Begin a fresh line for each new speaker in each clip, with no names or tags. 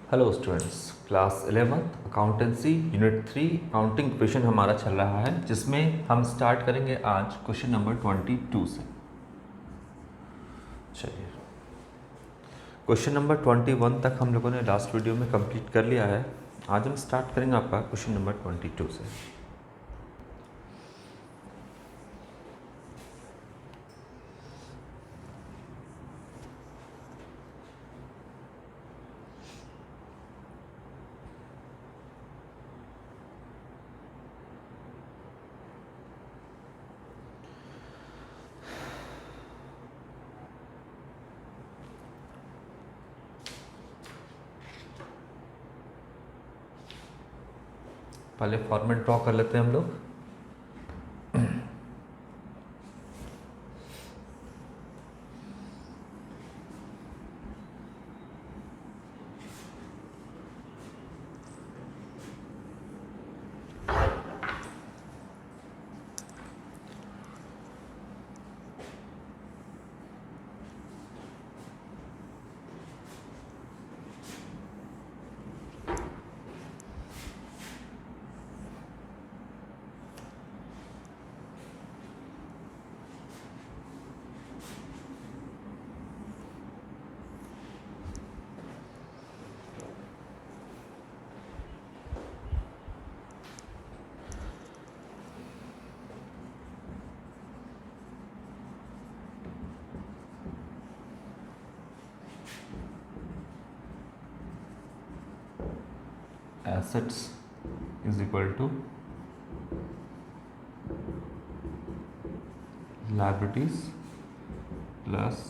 Hello students, class 11 accountancy unit 3 accounting question हमारा चल रहा है, जिसमें हम स्टार्ट करेंगे आज क्वेश्चन नंबर 22 से। चलिए, क्वेश्चन नंबर 21 तक हम लोगों ने लास्ट वीडियो में कंप्लीट कर लिया है। आज हम स्टार्ट करेंगे आपका क्वेश्चन नंबर 22 से। पहले फॉर्मेट ड्रॉ कर लेते हैं हम लोग। Assets is equal to liabilities plus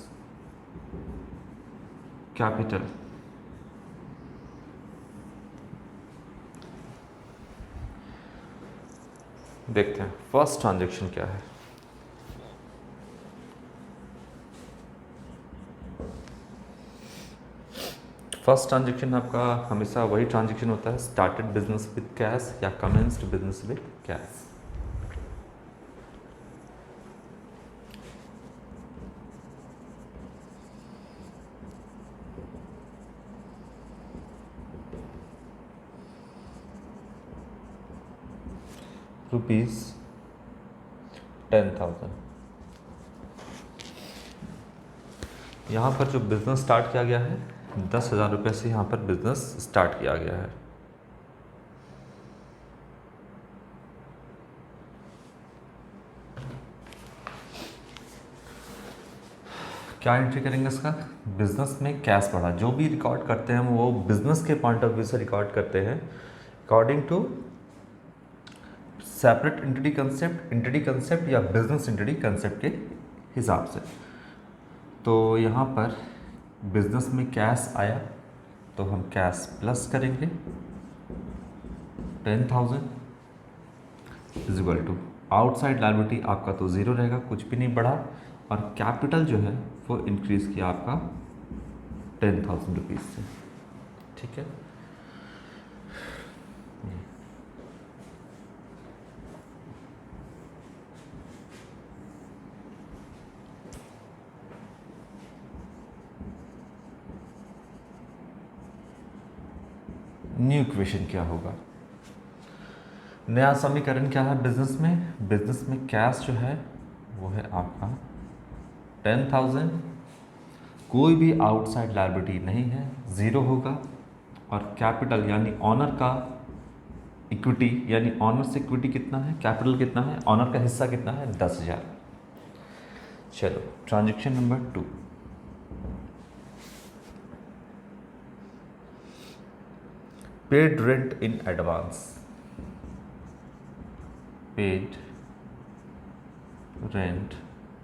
capital. देखते हैं फर्स्ट ट्रांजैक्शन क्या है। फर्स्ट ट्रांजैक्शन आपका हमेशा वही ट्रांजैक्शन होता है, स्टार्टेड बिजनेस विद कैश या commenced business with cash. Rupees 10,000। यहाँ पर जो बिजनेस स्टार्ट किया गया है 10,000 रुपये से यहाँ पर बिजनेस स्टार्ट किया गया है। क्या एंट्री करेंगे इसका? बिजनेस में कैश बढ़ा। जो भी रिकॉर्ड करते हैं वो बिजनेस के पॉइंट ऑफ व्यू से रिकॉर्ड करते हैं, according to separate entity concept या बिजनेस एंटिटी कंसेप्ट के हिसाब से। तो यहाँ पर बिजनेस में कैश आया तो हम कैश प्लस करेंगे 10,000 is equal to outside liability आपका तो ज़ीरो रहेगा, कुछ भी नहीं बढ़ा, और कैपिटल जो है वो इंक्रीज़ किया आपका 10,000 रुपीज़ से। ठीक है, न्यू इक्वेशन क्या होगा? नया समीकरण क्या है बिजनेस में? बिजनेस में कैश जो है वो है आपका 10,000, कोई भी आउटसाइड लायबिलिटी नहीं है, ज़ीरो होगा, और कैपिटल यानी ऑनर का इक्विटी यानी ऑनर से इक्विटी कितना है, कैपिटल कितना है, ऑनर का हिस्सा कितना है 10,000। चलो transaction number 2। Paid rent in advance. Paid rent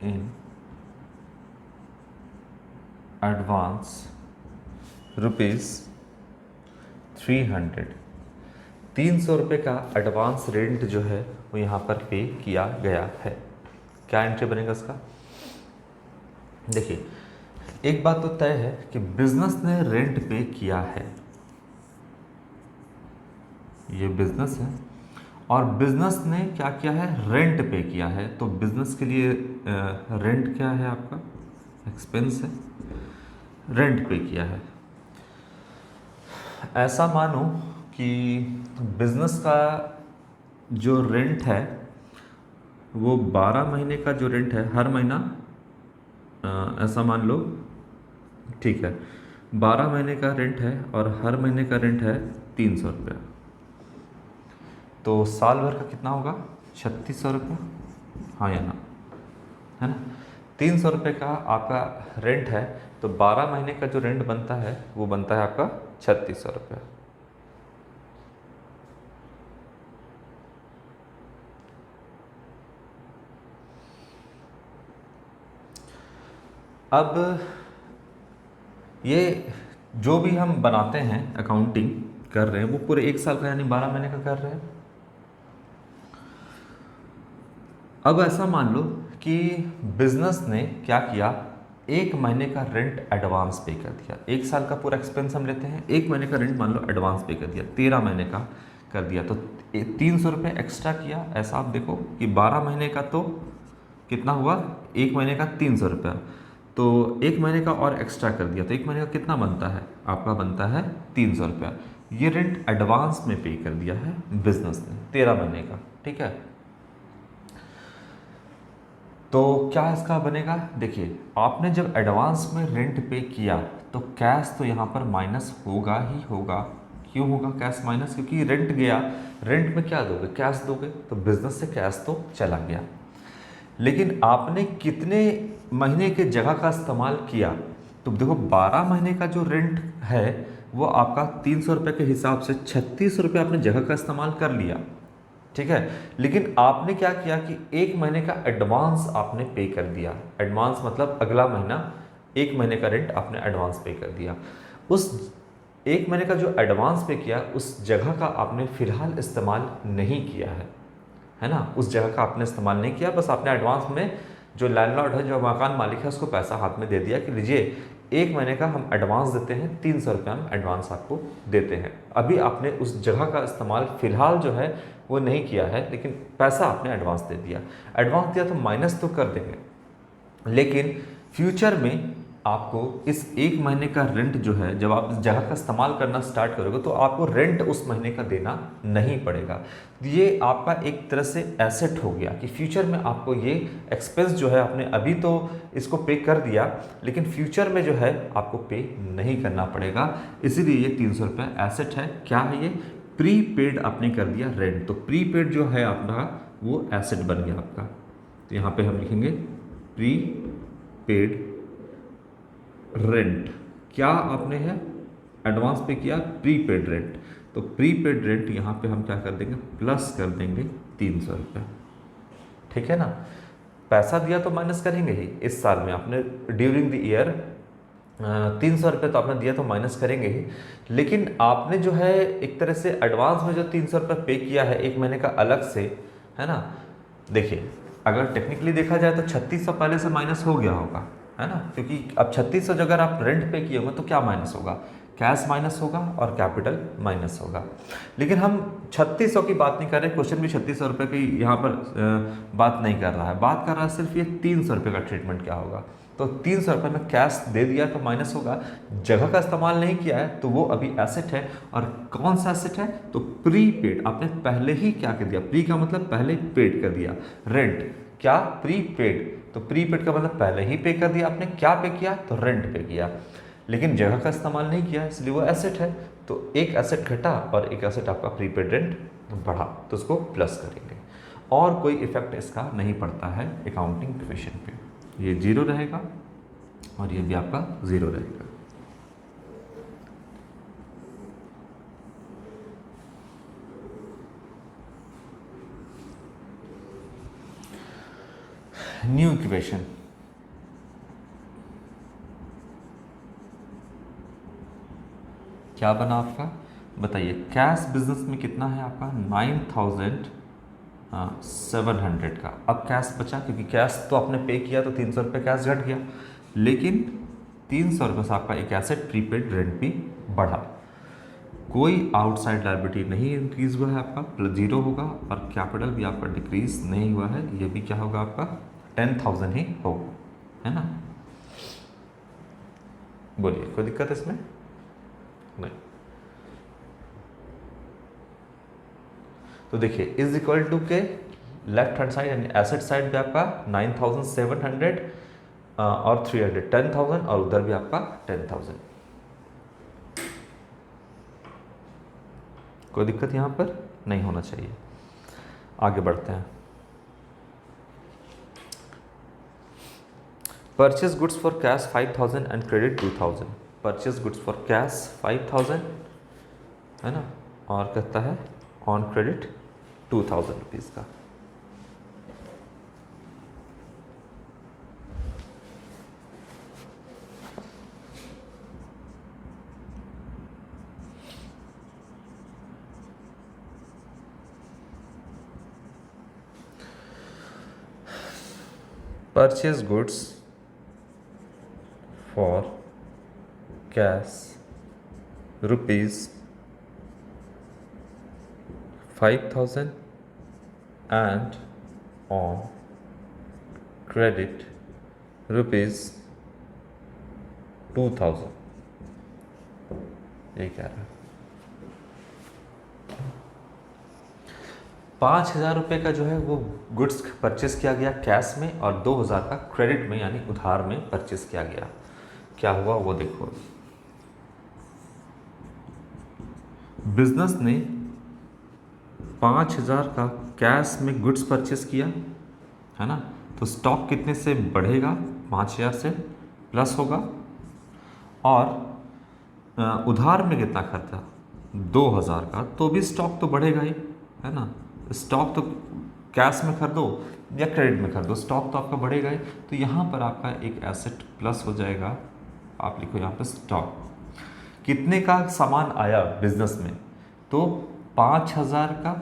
in advance rupees 300। 300 रुपये का एडवांस रेंट जो है वो यहाँ पर पे किया गया है। क्या एंट्री बनेगा इसका? देखिए, एक बात तो तय है कि बिजनेस ने रेंट पे किया है, ये बिजनेस है, और बिजनेस ने क्या किया है? रेंट पे किया है। तो बिजनेस के लिए रेंट क्या है आपका? एक्सपेंस है, रेंट पे किया है। ऐसा मानो कि बिजनेस का जो रेंट है वो 12 महीने का जो रेंट है हर महीना, ऐसा मान लो, ठीक है, 12 महीने का रेंट है और हर महीने का रेंट है 300 रुपया। तो साल भर का कितना होगा? 3600 रुपया, हाँ या ना, है ना। 300 रुपये का आपका रेंट है, तो 12 महीने का जो रेंट बनता है वो बनता है आपका 3600 रुपया। अब ये जो भी हम बनाते हैं, अकाउंटिंग कर रहे हैं, वो पूरे 1 साल का यानी 12 महीने का कर रहे हैं। अब ऐसा मान लो कि बिजनेस ने क्या किया, 1 महीने का रेंट एडवांस पे कर दिया। 1 साल का पूरा एक्सपेंस हम लेते हैं, 1 महीने का रेंट मान लो एडवांस पे कर दिया, 13 महीने का कर दिया, तो 300 रुपये एक्स्ट्रा किया। ऐसा आप देखो कि 12 महीने का तो कितना हुआ, 1 महीने का 300 रुपया, तो 1 महीने का और एक्स्ट्रा कर दिया, तो 1 महीने का कितना बनता है आपका? बनता है 300 रुपया। ये रेंट एडवांस में पे कर दिया है बिजनेस ने 13 महीने का, ठीक है। तो क्या इसका बनेगा? देखिए, आपने जब एडवांस में रेंट पे किया तो कैश तो यहाँ पर माइनस होगा ही होगा। क्यों होगा कैश माइनस? क्योंकि रेंट गया, रेंट में क्या दोगे? कैश दोगे, तो बिजनेस से कैश तो चला गया। लेकिन आपने कितने महीने के जगह का इस्तेमाल किया? तो देखो, 12 महीने का जो रेंट है वो आपका 300 रुपये के हिसाब से 36 रुपये आपने जगह का इस्तेमाल कर लिया, ठीक है। लेकिन आपने क्या किया कि 1 महीने का एडवांस आपने पे कर दिया। एडवांस मतलब अगला महीना 1 महीने का रेंट आपने एडवांस पे कर दिया। उस 1 महीने का जो एडवांस पे किया, उस जगह का आपने फिलहाल इस्तेमाल नहीं किया है ना। उस जगह का आपने इस्तेमाल नहीं किया, बस आपने एडवांस में जो लैंडलॉर्ड है, जो मकान मालिक है, उसको पैसा हाथ में दे दिया कि लीजिए 1 महीने का हम एडवांस देते हैं, 300 रुपये हम एडवांस आपको देते हैं। अभी आपने उस जगह का इस्तेमाल फिलहाल जो है वो नहीं किया है, लेकिन पैसा आपने एडवांस दे दिया। एडवांस दिया तो माइनस तो कर देंगे, लेकिन फ्यूचर में आपको इस 1 महीने का रेंट जो है, जब आप इस जगह का इस्तेमाल करना स्टार्ट करोगे तो आपको रेंट उस महीने का देना नहीं पड़ेगा। ये आपका एक तरह से एसेट हो गया कि फ्यूचर में आपको ये एक्सपेंस जो है, आपने अभी तो इसको पे कर दिया, लेकिन फ्यूचर में जो है आपको पे नहीं करना पड़ेगा। इसीलिए ये 300 रुपये एसेट है। क्या है ये? प्री पेड आपने कर दिया रेंट, तो प्री पेड जो है आपका वो एसेट बन गया आपका। तो यहाँ पे हम लिखेंगे प्री पेड रेंट। क्या आपने है एडवांस पे किया? Pre paid rent. तो प्री पेड रेंट यहाँ पे हम क्या कर देंगे? प्लस कर देंगे 300 रुपये, ठीक है ना। पैसा दिया तो माइनस करेंगे ही। इस साल में आपने ड्यूरिंग द ईयर 300 रुपये तो आपने दिया तो माइनस करेंगे ही, लेकिन आपने जो है एक तरह से एडवांस में जो 300 रुपये पे किया है 1 महीने का अलग से, है ना। देखिए, अगर टेक्निकली देखा जाए तो 3600 पहले से माइनस हो गया होगा, है ना, क्योंकि अब 3600 अगर आप रेंट पे किए होंगे तो क्या माइनस होगा? कैश माइनस होगा और कैपिटल माइनस होगा। लेकिन हम 3600 की बात नहीं कर रहे, क्वेश्चन भी 3600 रुपये की यहाँ पर बात नहीं कर रहा है, बात कर रहा है सिर्फ ये 300 रुपये का ट्रीटमेंट क्या होगा। तो 300 रुपये में कैश दे दिया तो माइनस होगा, जगह का इस्तेमाल नहीं किया है तो वो अभी एसेट है। और कौन सा एसेट है? तो प्री पेड, आपने पहले ही क्या कर दिया? प्री का मतलब पहले पेड कर दिया, रेंट क्या? Pre paid. तो प्री पेड का मतलब पहले ही पे कर दिया आपने। क्या पे किया? तो रेंट पे किया, लेकिन जगह का इस्तेमाल नहीं किया, इसलिए वो एसेट है। तो एक एसेट घटा और एक एसेट आपका प्रीपेड रेंट बढ़ा, तो उसको प्लस करेंगे। और कोई इफेक्ट इसका नहीं पड़ता है अकाउंटिंग डिविजन पे। ये 0 रहेगा और ये भी आपका 0 रहेगा। न्यू इक्वेशन, क्या बना आपका? बताइए। कैश बिजनेस में कितना है आपका? 9700 का। अब कैश बचा, क्योंकि कैश तो आपने पे किया तो 300 रुपये कैश घट गया, लेकिन 300 रुपये से आपका एक एसेट प्रीपेड रेंट भी बढ़ा। कोई आउटसाइड लायबिलिटी नहीं इंक्रीज हुआ है आपका, प्लस 0 होगा, और कैपिटल भी आपका डिक्रीज नहीं हुआ है, ये भी क्या होगा आपका? 10,000 ही होगा, है ना। बोलिए, कोई दिक्कत है इसमें? नहीं। तो देखिए इज इक्वल टू के लेफ्ट हैंड साइड यानी एसेट साइड पे आपका 9700 और 300 10,000 और उधर भी आपका 10,000। कोई दिक्कत यहाँ पर नहीं होना चाहिए। आगे बढ़ते हैं। Purchase goods for cash 5,000 and credit 2,000। Purchase goods for cash 5,000 है ना, और कहता है ऑन क्रेडिट 2,000 रुपीज़ का। Purchase goods for cash rupees 5,000 and on credit rupees 2,000। ये कह रहा है 5,000 रुपये का जो है वो गुड्स परचेस किया गया कैश में और 2,000 का क्रेडिट में यानी उधार में परचेस किया गया। क्या हुआ वो देखो। बिजनेस ने 5,000 का कैश में गुड्स परचेस किया है ना, तो स्टॉक कितने से बढ़ेगा, 5,000 से प्लस होगा, और उधार में कितना खर्चा 2,000 का, तो भी स्टॉक तो बढ़ेगा ही है ना। स्टॉक तो कैश में खरीदो या क्रेडिट में खरीदो, स्टॉक तो आपका बढ़ेगा ही। तो यहाँ पर आपका एक एसेट प्लस हो जाएगा। आप लिखो यहाँ पर स्टॉक। कितने का सामान आया बिजनेस में, तो 5,000 का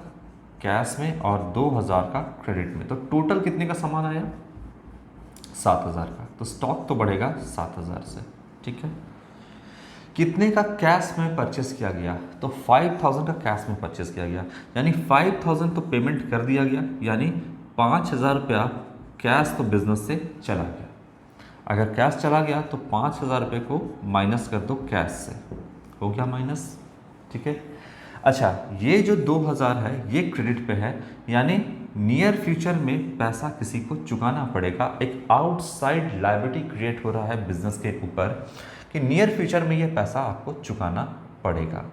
कैश में और 2,000 का क्रेडिट में, तो टोटल कितने का सामान आया 7,000 का, तो स्टॉक तो बढ़ेगा 7,000 से। ठीक है। कितने का कैश में परचेस किया गया, तो 5,000 का कैश में परचेस किया गया, यानी 5,000 तो पेमेंट कर दिया गया, यानी 5,000 रुपया कैश तो बिजनेस से चला गया। अगर कैश चला गया तो 5,000 रुपये को माइनस कर दो कैश से, हो गया माइनस। ठीक है। अच्छा, ये जो 2,000 है ये क्रेडिट पे है, यानी नियर फ्यूचर में पैसा किसी को चुकाना पड़ेगा। एक आउटसाइड लायबिलिटी क्रिएट हो रहा है बिजनेस के ऊपर कि नियर फ्यूचर में ये पैसा आपको चुकाना पड़ेगा।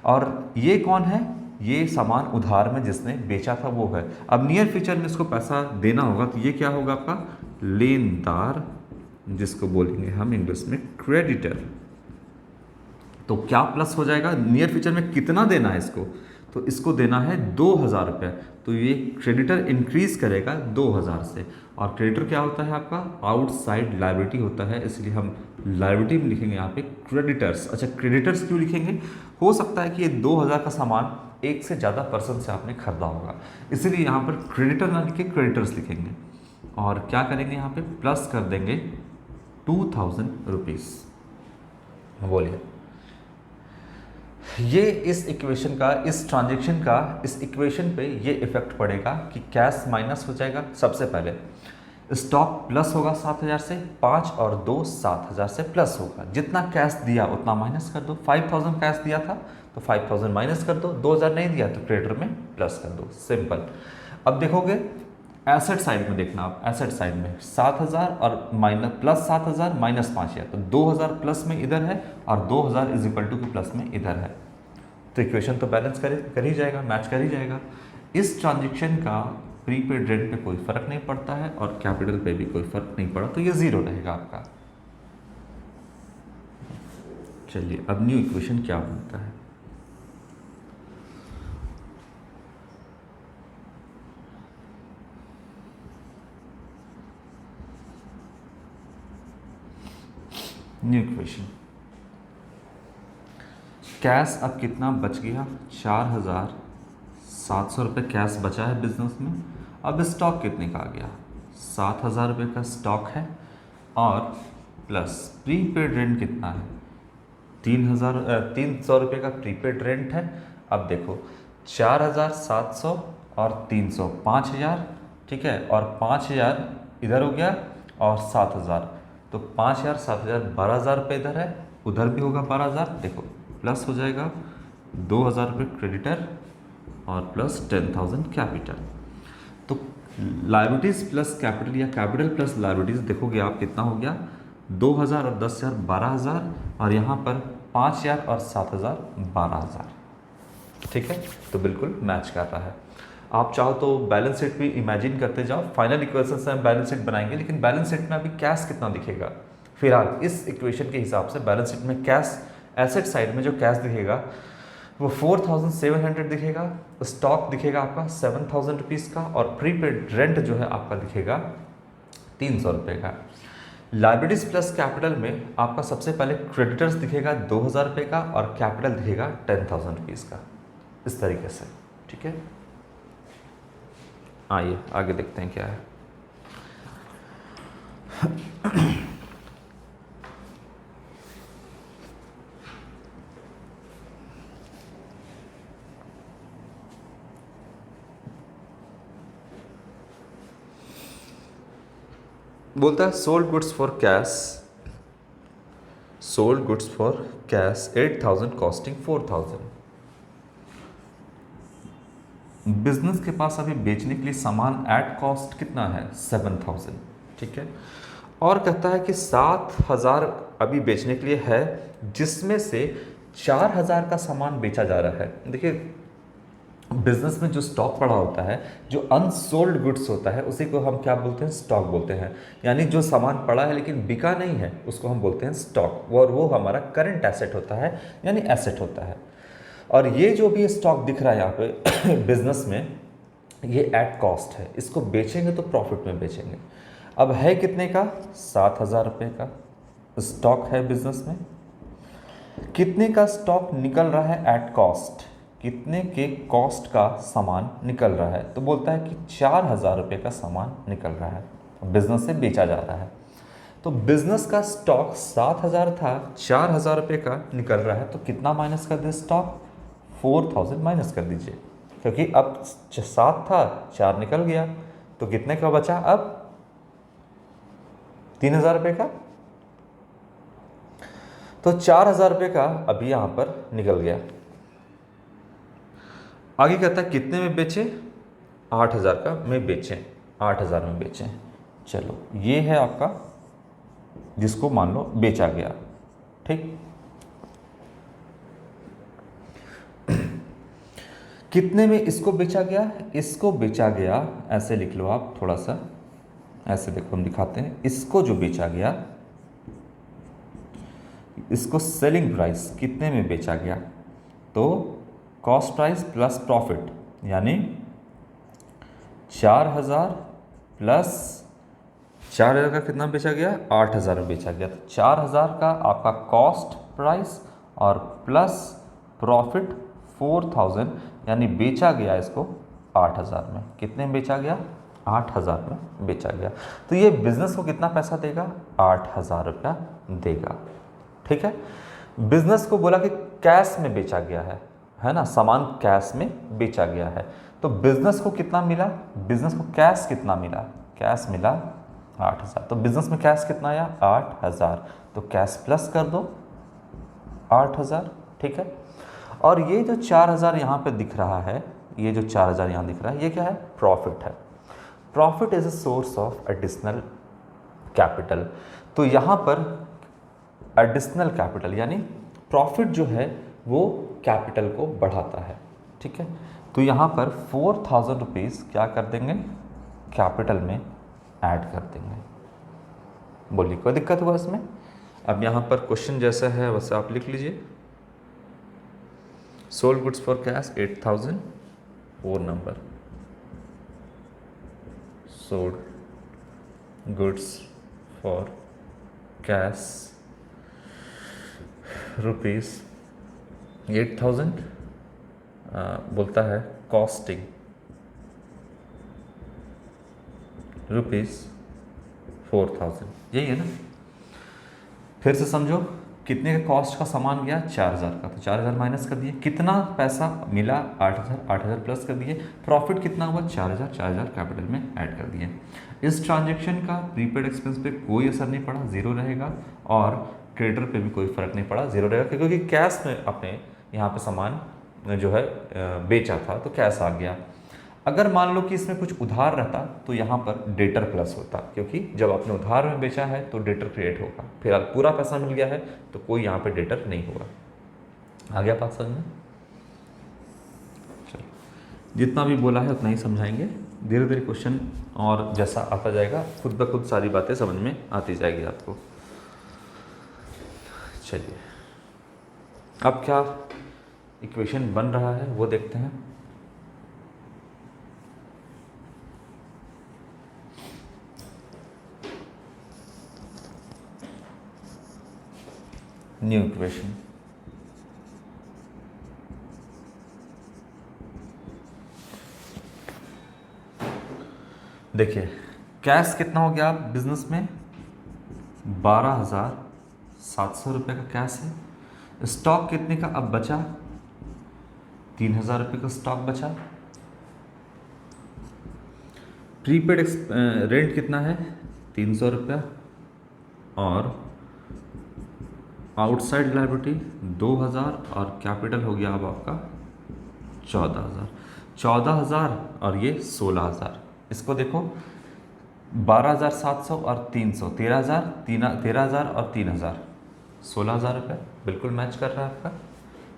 और ये कौन है, ये सामान उधार में जिसने बेचा था वो है। अब नियर फ्यूचर में इसको पैसा देना होगा, तो ये क्या होगा आपका लेनदार, जिसको बोलेंगे हम इंग्लिश में क्रेडिटर। तो क्या प्लस हो जाएगा, नियर फ्यूचर में कितना देना है इसको, तो इसको देना है 2,000 रुपये, तो ये क्रेडिटर इंक्रीज करेगा 2,000 से। और क्रेडिटर क्या होता है आपका आउटसाइड लायबिलिटी होता है, इसलिए हम लायबिलिटी में लिखेंगे यहाँ पे क्रेडिटर्स। अच्छा, क्रेडिटर्स क्यों लिखेंगे, हो सकता है कि ये 2,000 का सामान एक से ज़्यादा पर्सन से आपने खरीदा होगा, इसीलिए यहाँ पर क्रेडिटर ना लिखे क्रेडिटर्स लिखेंगे। और क्या करेंगे यहाँ पे प्लस कर देंगे 2,000 रुपीज़। बोलिए, ये इस इक्वेशन का, इस ट्रांजैक्शन का, इस इक्वेशन पे ये इफेक्ट पड़ेगा कि कैश माइनस हो जाएगा। सबसे पहले स्टॉक प्लस होगा 7,000 से, 5 और 2 7,000 से प्लस होगा। जितना कैश दिया उतना माइनस कर दो। 5,000 कैश दिया था तो 5,000 माइनस कर दो, 2,000 नहीं दिया तो क्रेडिटर में प्लस कर दो, सिंपल। अब देखोगे एसेट साइड में, देखना आप एसेट साइड में 7,000 और माइनस प्लस 7,000 माइनस 5,000, तो 2,000 प्लस में इधर है और 2,000 इज इक्वल टू के प्लस में इधर है, तो इक्वेशन तो बैलेंस कर ही जाएगा, मैच कर ही जाएगा। इस ट्रांजेक्शन का प्रीपेड रेंट पे कोई फर्क नहीं पड़ता है और कैपिटल पे भी कोई फर्क नहीं पड़ा, तो ये जीरो रहेगा आपका। चलिए अब न्यू इक्वेशन क्या बनता है, न्यू इक्वेशन। कैश अब कितना बच गया, 4,700 रुपये कैश बचा है बिजनेस में। अब स्टॉक कितने का आ गया, 7,000 रुपये का स्टॉक है, और प्लस प्रीपेड रेंट कितना है, 300 रुपये का प्रीपेड रेंट है। अब देखो 4,700 और 300 5,000, ठीक है, और 5,000 इधर हो गया और 7,000, तो 5,000 7,000 12,000 रुपये इधर है, उधर भी होगा 12,000। देखो प्लस हो जाएगा 2,000 रुपये क्रेडिटर और प्लस 10,000 कैपिटल। तो लाइबिलिटीज़ प्लस कैपिटल या कैपिटल प्लस लाइबिलिटीज़ देखोगे आप कितना हो गया, 2,000 और 10,000 12,000, और यहाँ पर 5,000 और 7,000 12,000। ठीक है, तो बिल्कुल मैच कर रहा है। आप चाहो तो बैलेंस शीट भी इमेजिन करते जाओ, फाइनल इक्वेशन से हम बैलेंस शीट बनाएंगे, लेकिन बैलेंस शीट में अभी कैश कितना दिखेगा फिलहाल इस इक्वेशन के हिसाब से बैलेंस शीट में कैश, एसेट साइड में जो कैश दिखेगा वो 4,700 दिखेगा, स्टॉक दिखेगा आपका 7,000 रुपीज़ का, और प्रीपेड रेंट जो है आपका दिखेगा 300 रुपये का। लाइबिलिटीज प्लस कैपिटल में आपका सबसे पहले क्रेडिटर्स दिखेगा 2,000 रुपये का, और कैपिटल दिखेगा 10,000 रुपीज़ का, इस तरीके से। ठीक है, आइए आगे देखते हैं क्या है। बोलता है sold goods for cash, sold goods for cash 8,000 costing 4,000। Business के पास अभी बेचने के लिए सामान एट कॉस्ट कितना है 7,000। ठीक है, और कहता है कि 7,000 अभी बेचने के लिए है, जिसमें से 4,000 का सामान बेचा जा रहा है। देखिए बिजनेस में जो स्टॉक पड़ा होता है, जो अनसोल्ड गुड्स होता है, उसी को हम क्या बोलते हैं, स्टॉक बोलते हैं। यानी जो सामान पड़ा है लेकिन बिका नहीं है उसको हम बोलते हैं स्टॉक, और वो हमारा करंट एसेट होता है, यानी एसेट होता है। और ये जो भी स्टॉक दिख रहा है यहाँ पे बिजनेस में, ये एट कॉस्ट है, इसको बेचेंगे तो प्रॉफिट में बेचेंगे। अब है कितने का, 7,000 रुपये का स्टॉक है बिजनेस में। कितने का स्टॉक निकल रहा है एट कॉस्ट, कितने के कॉस्ट का सामान निकल रहा है, तो बोलता है कि 4,000 रुपये का सामान निकल रहा है, बिजनेस से बेचा जा रहा है। तो बिजनेस का स्टॉक 7,000 था, 4,000 रुपये का निकल रहा है, तो कितना माइनस कर दे स्टॉक, 4,000 माइनस कर दीजिए, क्योंकि अब 7 था 4 निकल गया, तो कितने का बचा अब 3,000 रुपये का। तो 4,000 रुपये का अभी यहाँ पर निकल गया। आगे कहता है कितने में बेचे, 8,000 का में बेचें, 8,000 में बेचें। चलो ये है आपका जिसको मान लो बेचा गया। ठीक, कितने में इसको बेचा गया, इसको बेचा गया, ऐसे लिख लो आप, थोड़ा सा ऐसे देखो हम दिखाते हैं। इसको जो बेचा गया, इसको सेलिंग प्राइस कितने में बेचा गया, तो कॉस्ट प्राइस प्लस प्रॉफिट, यानी 4,000 प्लस 4,000 का कितना बेचा गया, 8,000 में बेचा गया। तो 4,000 का आपका कॉस्ट प्राइस और प्लस प्रॉफिट 4,000, यानी बेचा गया इसको 8,000 में। कितने में बेचा गया, 8,000 में बेचा गया। तो ये बिजनेस को कितना पैसा देगा, 8,000 रुपया देगा। ठीक है, बिजनेस को बोला कि कैश में बेचा गया है ना, सामान कैश में बेचा गया है। तो बिजनेस को कितना मिला, बिजनेस को कैश कितना मिला, कैश मिला 8,000। तो बिजनेस में कैश कितना आया, 8,000, तो कैश प्लस कर दो 8,000। ठीक है, और ये जो 4,000 यहाँ पे दिख रहा है, ये जो 4,000 यहाँ दिख रहा है, ये क्या है, प्रॉफिट है। Profit is a source of additional capital. तो यहाँ पर एडिशनल कैपिटल यानी प्रॉफिट जो है वो कैपिटल को बढ़ाता है। ठीक है, तो यहाँ पर 4,000 रुपीज़ क्या कर देंगे, कैपिटल में ऐड कर देंगे। बोलिए कोई दिक्कत हुआ इसमें। अब यहाँ पर क्वेश्चन जैसा है वैसे आप लिख लीजिए। Sold goods for cash 8,000, 4 number, sold goods for cash rupees 8,000, बोलता है कॉस्टिंग रुपीज़ 4,000, यही है ना। फिर से समझो, कितने का कॉस्ट का सामान गया, 4,000 का, तो 4,000 माइनस कर दिए, कितना पैसा मिला 8,000, 8,000 प्लस कर दिए, प्रॉफिट कितना हुआ 4,000, 4,000 कैपिटल में ऐड कर दिए। इस ट्रांजैक्शन का प्रीपेड एक्सपेंस पे कोई असर नहीं पड़ा, जीरो रहेगा, और क्रेडिटर पे भी कोई फर्क नहीं पड़ा, जीरो रहेगा, क्योंकि कैश में अपने यहाँ पे सामान जो है बेचा था तो कैश आ गया। अगर मान लो कि इसमें कुछ उधार रहता तो यहाँ पर डेटर प्लस होता, क्योंकि जब आपने उधार में बेचा है तो डेटर क्रिएट होगा। फिलहाल पूरा पैसा मिल गया है तो कोई यहाँ पे डेटर नहीं होगा। आ गया बात समझ में? चलो, जितना भी बोला है उतना ही समझाएंगे, धीरे धीरे क्वेश्चन और जैसा आता जाएगा खुद ब खुद सारी बातें समझ में आती जाएगी आपको। चलिए, अब क्या इक्वेशन बन रहा है वो देखते हैं। न्यू इक्वेशन, देखिए कैश कितना हो गया बिजनेस में, 12,700 रुपये का कैश है। स्टॉक कितने का अब बचा, 3,000 रुपये का स्टॉक बचा। प्रीपेड रेंट कितना है, 300 रुपया। और आउटसाइड लायबिलिटी 2,000 और कैपिटल हो गया अब आपका 14,000। 14,000 और ये 16,000। इसको देखो 12,700 और 300, 13,000 और 3,000, 16,000 रुपये, बिल्कुल मैच कर रहा है आपका।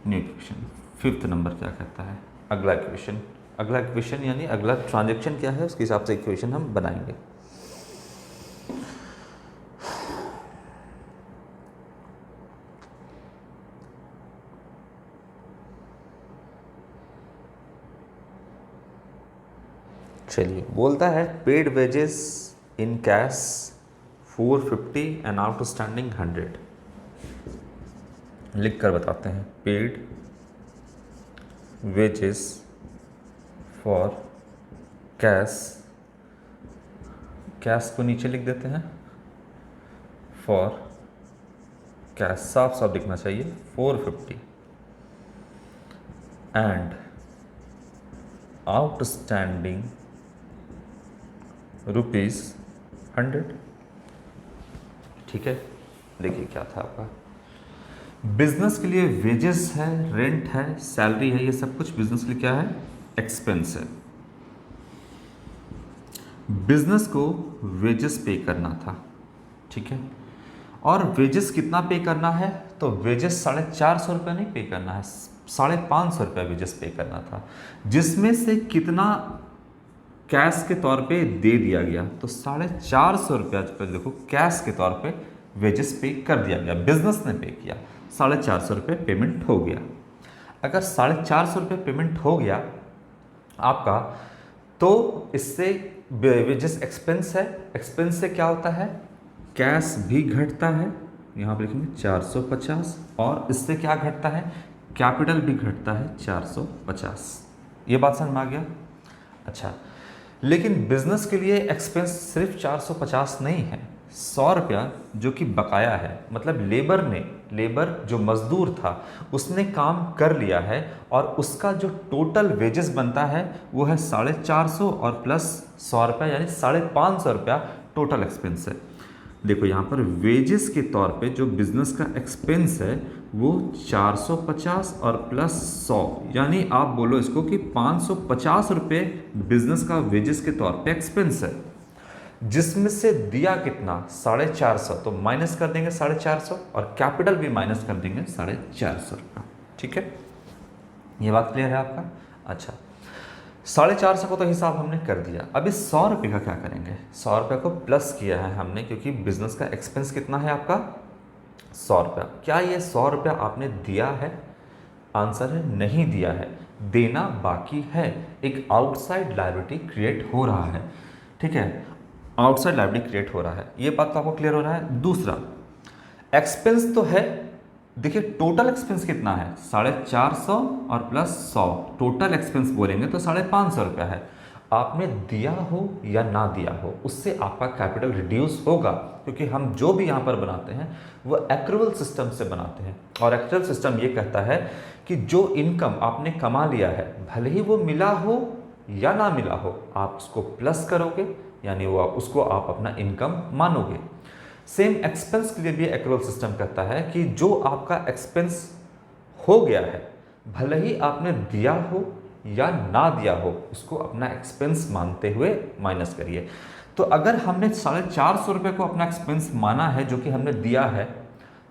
न्यू इक्वेशन, फिफ्थ नंबर क्या कहता है, अगला इक्वेशन यानी अगला ट्रांजेक्शन क्या है उसके हिसाब से इक्वेशन हम बनाएंगे। चलिए, बोलता है paid wages in cash 450 and outstanding 100। लिख कर बताते हैं, paid wages for cash, cash को नीचे लिख देते हैं, फॉर कैश साफ साफ लिखना चाहिए 450 एंड आउटस्टैंडिंग ₹100। ठीक है, देखिए क्या था आपका, बिजनेस के लिए वेजेस है, रेंट है, सैलरी है, ये सब कुछ बिजनेस के लिए क्या है, एक्सपेंस है। बिजनेस को वेजेस पे करना था, ठीक है। और वेजेस कितना पे करना है, तो वेजेस 450 रुपये नहीं पे करना है, 550 रुपये वेजेस पे करना था, जिसमें से कितना कैश के तौर पे दे दिया गया, तो 450 रुपया देखो कैश के तौर पे वेजेस पे कर दिया गया, बिजनेस ने पे किया, 450 रुपये पेमेंट हो गया। अगर 450 रुपये पेमेंट हो गया आपका, तो इससे वेजेस एक्सपेंस है, एक्सपेंस से क्या होता है, कैश भी घटता है, यहाँ पे लिखेंगे 450, और इससे क्या घटता है, कैपिटल भी घटता है 450। ये बात समझ में आ गया? अच्छा, लेकिन बिजनेस के लिए एक्सपेंस सिर्फ 450 नहीं है, 100 रुपया जो कि बकाया है, मतलब लेबर जो मजदूर था उसने काम कर लिया है, और उसका जो टोटल वेजेस बनता है वो है 450 और प्लस 100 रुपया, यानी 550 रुपया टोटल एक्सपेंस है। देखो यहाँ पर वेजेस के तौर पे जो बिजनेस का एक्सपेंस है वो 450 और प्लस 100, यानी आप बोलो इसको कि 550 रुपये बिजनेस का वेजेस के तौर पे एक्सपेंस है, जिसमें से दिया कितना, 450, तो माइनस कर देंगे 450, और कैपिटल भी माइनस कर देंगे 450 रुपये। ठीक है, ये बात क्लियर है आपका? अच्छा, 450 को तो हिसाब हमने कर दिया, अब इस 100 रुपये का क्या करेंगे, 100 रुपये को प्लस किया है हमने, क्योंकि बिजनेस का एक्सपेंस कितना है आपका, 100 रुपया। क्या ये 100 रुपया आपने दिया है? आंसर है नहीं दिया है, देना बाकी है। एक आउटसाइड लायबिलिटी क्रिएट हो रहा है, ठीक है, आउटसाइड लायबिलिटी क्रिएट हो रहा है, ये बात तो आपको क्लियर हो रहा है। दूसरा, एक्सपेंस तो है, देखिए टोटल एक्सपेंस कितना है, 450 और प्लस 100, टोटल एक्सपेंस बोलेंगे तो 550 रुपया है। आपने दिया हो या ना दिया हो, उससे आपका कैपिटल रिड्यूस होगा, क्योंकि हम जो भी यहाँ पर बनाते हैं वो एक्रूवल सिस्टम से बनाते हैं, और एक्रूवल सिस्टम ये कहता है कि जो इनकम आपने कमा लिया है, भले ही वो मिला हो या ना मिला हो, आप उसको प्लस करोगे, यानी वो उसको आप अपना इनकम मानोगे। सेम एक्सपेंस के लिए भी एक्रूवल सिस्टम कहता है कि जो आपका एक्सपेंस हो गया है, भले ही आपने दिया हो या ना दिया हो, उसको अपना एक्सपेंस मानते हुए माइनस करिए। तो अगर हमने 450 रुपये को अपना एक्सपेंस माना है जो कि हमने दिया है,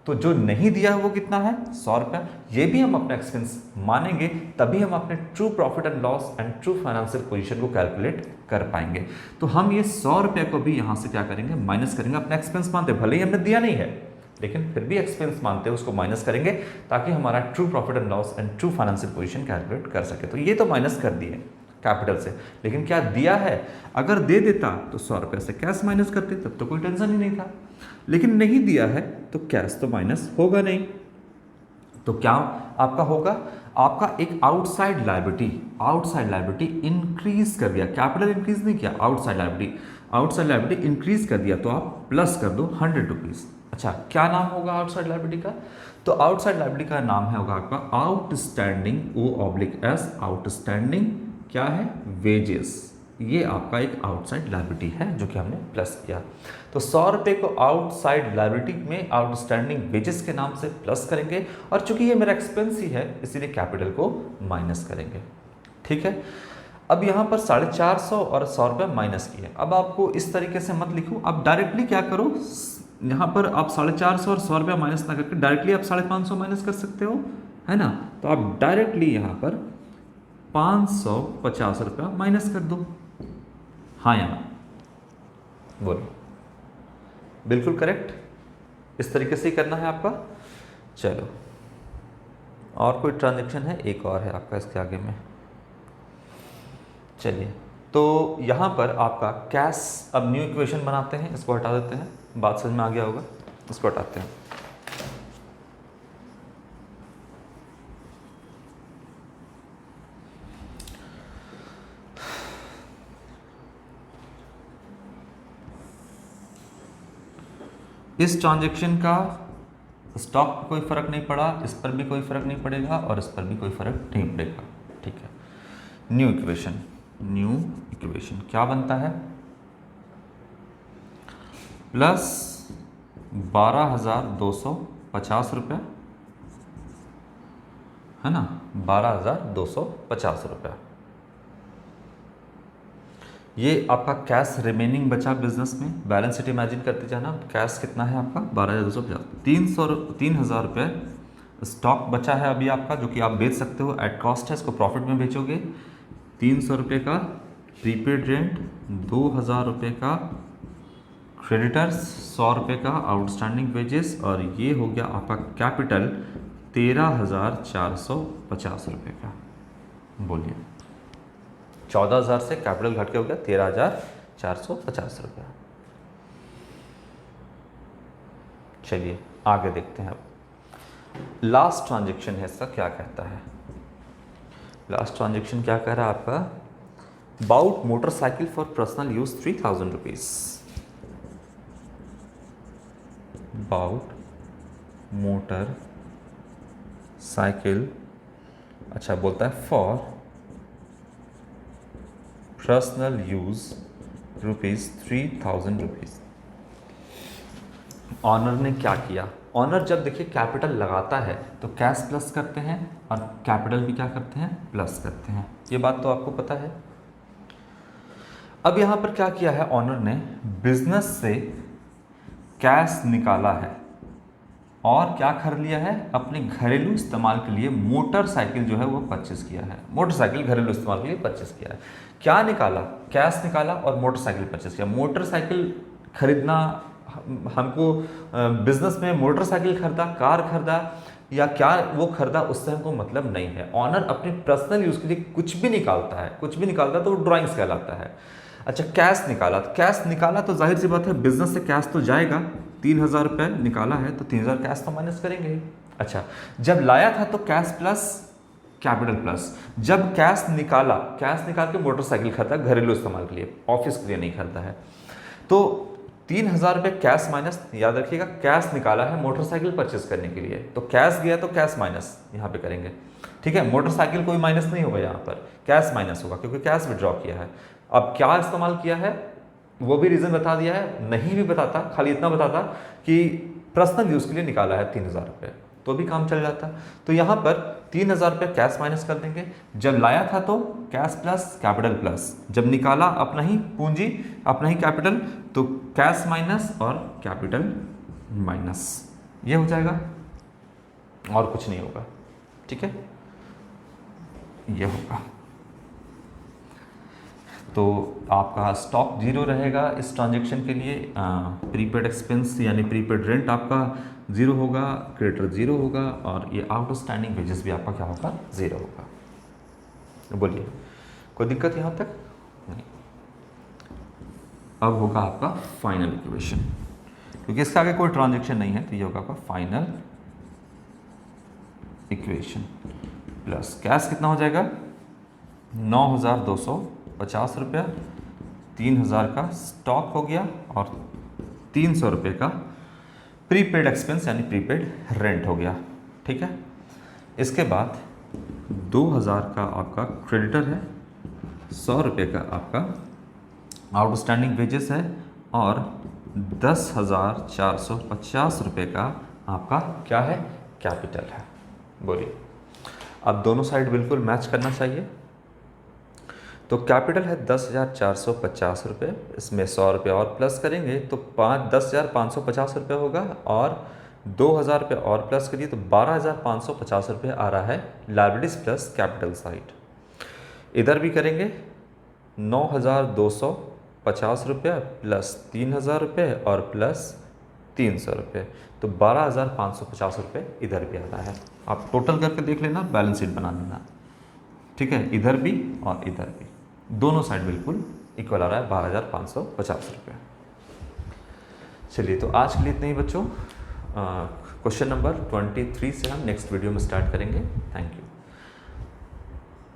तो जो नहीं दिया है वो कितना है, 100 रुपया। ये भी हम अपना एक्सपेंस मानेंगे, तभी हम अपने true profit and loss and true financial position को कैलकुलेट कर पाएंगे। तो हम ये 100 रुपये को भी यहाँ से क्या करेंगे, माइनस करेंगे। अपना एक्सपेंस मानते, भले ही हमने दिया नहीं है लेकिन फिर भी एक्सपेंस मानते हैं, उसको माइनस करेंगे ताकि हमारा true profit and loss and true financial position calculate कर सके। तो ये तो माइनस कर दिए कैपिटल से, लेकिन क्या दिया है, अगर दे देता तो 100 रुपये से कैश माइनस करते, तब तो कोई टेंशन ही नहीं था। लेकिन नहीं दिया है तो कैश तो माइनस होगा नहीं। तो क्या आपका होगा, आपका एक आउटसाइड लायबिलिटी इंक्रीज कर दिया, कैपिटल इंक्रीज नहीं किया, आउटसाइड लायबिलिटी इंक्रीज कर दिया, तो आप प्लस कर दो 100 रुपीज़। अच्छा, क्या नाम होगा आउटसाइड लायबिलिटी का, तो आउटसाइड लायबिलिटी का नाम है होगा आपका आउटस्टैंडिंग, O/S, आउटस्टैंडिंग क्या है, वेजेस। ये आपका एक आउटसाइड लायबिलिटी है जो कि हमने प्लस किया। तो 100 रुपये को आउटसाइड लायबिलिटी में आउटस्टैंडिंग वेजेस के नाम से प्लस करेंगे, और चूंकि ये मेरा एक्सपेंस ही है इसीलिए कैपिटल को माइनस करेंगे। ठीक है, अब यहाँ पर 450 और 100 रुपये माइनस किए। अब आपको इस तरीके से मत लिखो, आप डायरेक्टली क्या करो, यहाँ पर आप 450 और 100 रुपये माइनस ना करके डायरेक्टली आप 550 माइनस कर सकते हो, है ना। तो आप डायरेक्टली यहाँ पर 550 रुपया माइनस कर दो। हाँ या ना, बोलो। बिल्कुल करेक्ट, इस तरीके से ही करना है आपका। चलो, और कोई ट्रांजेक्शन है, एक और है आपका इसके आगे में। चलिए, तो यहाँ पर आपका कैश, अब न्यू इक्वेशन बनाते हैं, इसको हटा देते हैं, बात समझ में आ गया होगा, इसको हटाते हैं। इस ट्रांजैक्शन का स्टॉक पर कोई फर्क नहीं पड़ा, इस पर भी कोई फर्क नहीं पड़ेगा, और इस पर भी कोई फर्क नहीं पड़ेगा। ठीक है, न्यू इक्वेशन क्या बनता है, प्लस 12,250 रुपया, है ना, 12,250 रुपया। ये आपका कैश रिमेनिंग बचा बिजनेस में, बैलेंस शीट इमेजिन करते जाना, कैश कितना है आपका 12,250, 3,000 रुपये स्टॉक बचा है अभी आपका, जो कि आप बेच सकते हो, एट कॉस्ट है, इसको प्रॉफिट में बेचोगे। 300 रुपये का प्रीपेड रेंट, 2,000 रुपये का क्रेडिटर्स, 100 रुपये का आउटस्टैंडिंग वेजेस, और ये हो गया आपका कैपिटल 13,450 रुपये का। बोलिए, 14,000 से कैपिटल घट के हो गया 13,450 रुपया। चलिए आगे देखते हैं। अब लास्ट ट्रांजेक्शन है, इसका क्या कहता है, लास्ट ट्रांजेक्शन क्या कह रहा है आपका, about motorcycle for personal use 3,000 rupees, about motorcycle, अच्छा बोलता है for personal use ₹3,000 rupees. Owner ने क्या किया, ऑनर जब देखिए कैपिटल लगाता है तो कैश प्लस करते हैं, और कैपिटल भी क्या करते हैं, प्लस करते हैं, ये बात तो आपको पता है। अब यहाँ पर क्या किया है, ऑनर ने बिजनेस से कैश निकाला है और क्या कर लिया है, अपने घरेलू इस्तेमाल के लिए मोटरसाइकिल जो है वो परचेस किया है, मोटरसाइकिल घरेलू इस्तेमाल के लिए परचेस किया है। क्या निकाला, कैश निकाला और मोटरसाइकिल परचेस किया। मोटरसाइकिल खरीदना, हमको बिजनेस में मोटरसाइकिल खरीदा, कार खरीदा या क्या वो खरीदा, उससे हमको मतलब नहीं है। ऑनर अपने पर्सनल यूज़ के लिए कुछ भी निकालता है, तो वो ड्राइंग्स कहलाता है। अच्छा, कैश निकाला, तो कैश निकाला तो जाहिर सी बात है बिजनेस से कैश तो जाएगा, 3,000 रुपये निकाला है तो 3,000 कैश तो माइनस करेंगे। अच्छा, जब लाया था तो कैश प्लस कैपिटल प्लस, जब कैश निकाल के मोटरसाइकिल खरीदा घरेलू इस्तेमाल के लिए, ऑफिस के लिए नहीं खरीदा है, तो 3,000 रुपये कैश माइनस, याद रखिएगा कैश निकाला है मोटरसाइकिल परचेस करने के लिए, तो कैश गया तो कैश माइनस यहाँ पे करेंगे। ठीक है, मोटरसाइकिल कोई माइनस नहीं होगा, यहाँ पर कैश माइनस होगा क्योंकि कैश विड्रॉ किया है। अब क्या इस्तेमाल किया है वो भी रीज़न बता दिया है, नहीं भी बताता, खाली इतना बताता कि पर्सनल यूज़ के लिए निकाला है 3,000 रुपये, तो भी काम चल जाता। तो यहाँ पर 3,000 रुपये कैश माइनस कर देंगे। जब लाया था तो कैश प्लस कैपिटल प्लस, जब निकाला अपना ही पूंजी अपना ही कैपिटल तो कैश माइनस और कैपिटल माइनस, ये हो जाएगा और कुछ नहीं होगा। ठीक है, ये होगा। तो आपका स्टॉक जीरो रहेगा इस ट्रांजेक्शन के लिए। प्रीपेड एक्सपेंस यानी प्रीपेड रेंट आपका जीरो होगा, क्रेडिटर जीरो होगा, और ये आउटस्टैंडिंग वेजेस भी आपका क्या होगा, जीरो होगा। बोलिए कोई दिक्कत यहाँ तक नहीं। अब होगा आपका फाइनल इक्वेशन, क्योंकि इसके आगे कोई ट्रांजेक्शन नहीं है तो ये होगा आपका फाइनल इक्वेशन। प्लस कैश कितना हो जाएगा, 9,250 रुपया, 3,000 का स्टॉक हो गया और 300 रुपये का प्रीपेड एक्सपेंस यानी प्रीपेड रेंट हो गया। ठीक है, इसके बाद 2,000 का आपका क्रेडिटर है, 100 रुपये का आपका आउटस्टैंडिंग वेजेस है और 10,450 रुपये का आपका क्या है, कैपिटल है। बोलिए, अब दोनों साइड बिल्कुल मैच करना चाहिए। तो कैपिटल है 10,450 रुपये, इसमें 100 रुपये और प्लस करेंगे तो 10,550 रुपये होगा, और 2,000 रुपये और प्लस करिए तो 12,550 रुपये आ रहा है लायबिलिटीज प्लस कैपिटल साइड। इधर भी करेंगे 9,250 रुपये प्लस 3,000 रुपये और प्लस 300 रुपये, तो 12,550 रुपये इधर भी आ रहा है। आप टोटल करके देख लेना, बैलेंस शीट बना लेना। ठीक है, इधर भी और इधर भी दोनों साइड बिल्कुल इक्वल आ रहा है 12,550 रुपये। चलिए, तो आज के लिए इतना ही बच्चों। क्वेश्चन नंबर 23 से हम नेक्स्ट वीडियो में स्टार्ट करेंगे। Thank you.